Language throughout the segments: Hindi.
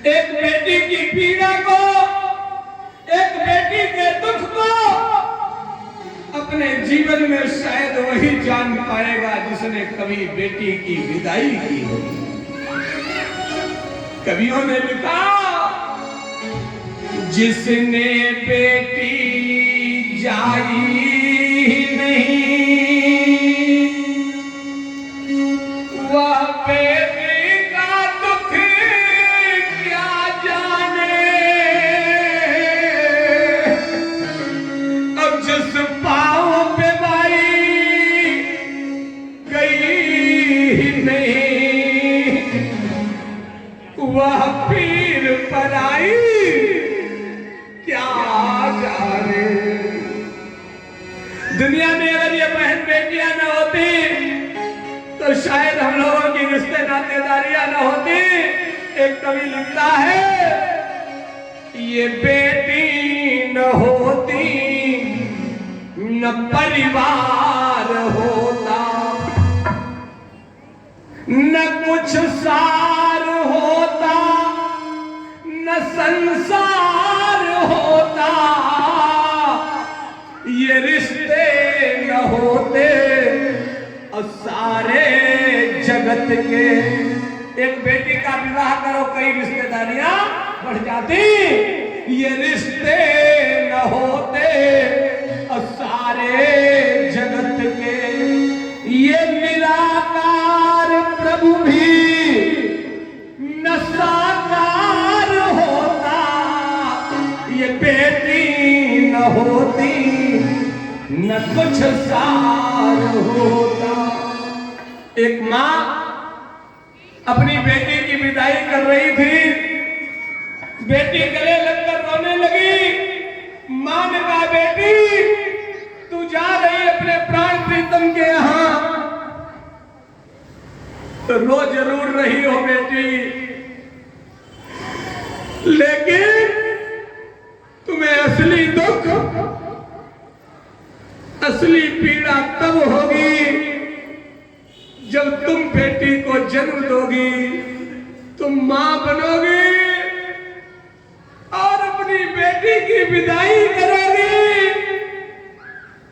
एक बेटी की पीड़ा को, एक बेटी के दुख को अपने जीवन में शायद वही जान पाएगा जिसने कभी बेटी की विदाई की हो। कवियों ने लिखा, जिसने बेटी जाई नहीं वह बेटी का दुख क्या जाने। अब जिस पाँव पे माई गई नहीं वह पीर पर आई क्या जाने। दुनिया में अगर ये बहन बेटियां न होती तो शायद हम लोगों की रिश्ते नातेदारियां न होती। एक कवि लिखता है, ये बेटी न होती न परिवार होता, न कुछ सार होता, न संसार होता। ये रिश्ते न होते और सारे जगत के। एक बेटी का विवाह करो, कई रिश्तेदारियां बढ़ जाती। ये रिश्ते न होते और सारे जगत के। ये निराकार प्रभु भी न साकार होता। ये बेटी न होती न कुछ सार होता। एक माँ अपनी बेटी की विदाई कर रही थी। बेटी गले लगकर रोने लगी। माँ ने कहा, बेटी तू जा रही अपने प्राण प्रीतम के यहाँ तो रो जरूर रही हो बेटी, लेकिन तुम्हें असली दुख, असली पीड़ा तब होगी जब तुम बेटी को जन्म दोगी, तुम मां बनोगी और अपनी बेटी की विदाई करोगी।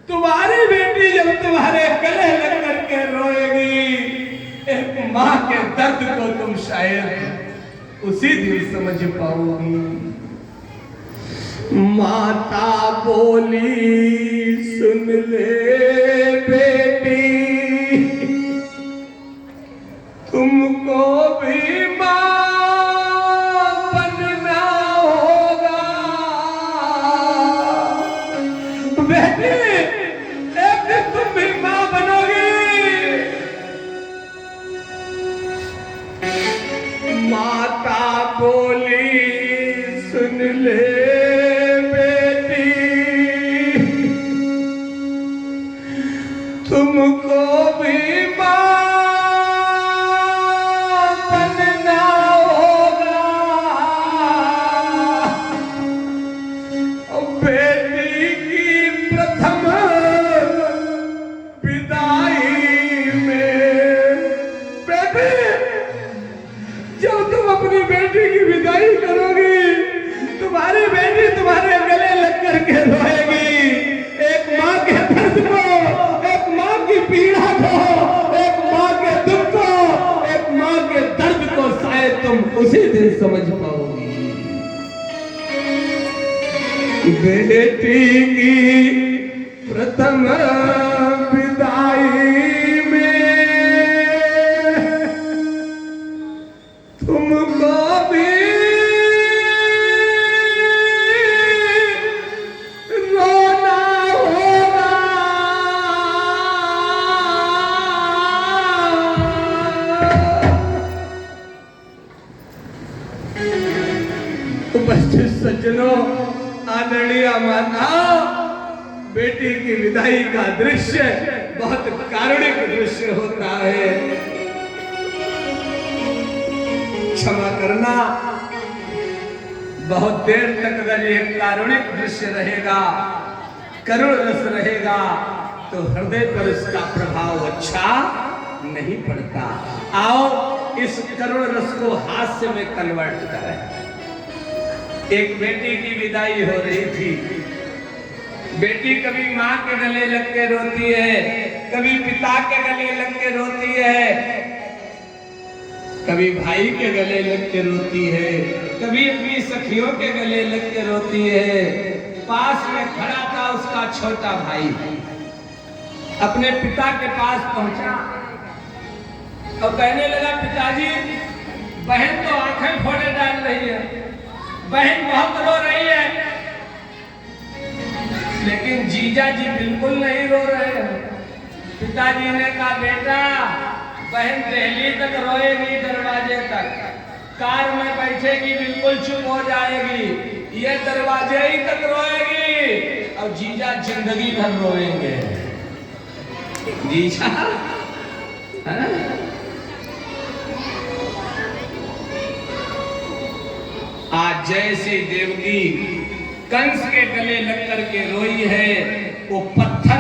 तुम्हारी बेटी जब तुम्हारे गले लग करके रोएगी, एक मां के दर्द को तुम शायद उसी दिन समझ पाओगी। माता बोली सुन ले बेटी, तुमको भी मां बनना होगा। बेटी एक दिन तुम भी मां बनोगी। माता बोली सुन ले तुमको भी मां बनना होगा। बेटी की प्रथम विदाई में, बेटी जब तुम अपनी बेटी की विदाई करोगी, तुम्हारी बेटी तुम्हारे गले लग करके रोएगी। एक माँ के दर्द को, एक माँ की पीड़ा को, एक माँ के दुख को, एक माँ के दर्द को शायद तुम उसी दिन समझ पाओगी। बेटी की प्रथम विदाई में तुमको भी उपस्थित सज्जनों, आदरणीय माता, बेटी की विदाई का दृश्य बहुत कारुणिक दृश्य होता है। क्षमा करना, बहुत देर तक अगर ये कारुणिक दृश्य रहेगा, करुण रस रहेगा, तो हृदय पर इसका प्रभाव अच्छा नहीं पड़ता। आओ इस करुण रस को हास्य में कन्वर्ट करें। एक बेटी की विदाई हो रही थी। बेटी कभी माँ के गले लग के रोती है, कभी पिता के गले लग के रोती है, कभी भाई के गले लग के रोती है, कभी अपनी सखियों के गले लग के रोती है। पास में खड़ा था उसका छोटा भाई, अपने पिता के पास पहुंचा और कहने लगा, पिताजी बहन तो आंखें फोड़े डाल रही है, बहन बहुत रो रही है, लेकिन जीजा जी बिल्कुल नहीं रो रहे हैं। पिताजी ने कहा, बेटा बहन दिल्ली तक रोएगी, दरवाजे तक, कार में बैठेगी बिल्कुल चुप हो जाएगी, ये दरवाजे ही तक रोएगी और जीजा जिंदगी भर रोएंगे। जीजा आज जैसे देवकी कंस के गले लग करके रोई है, वो पत्थर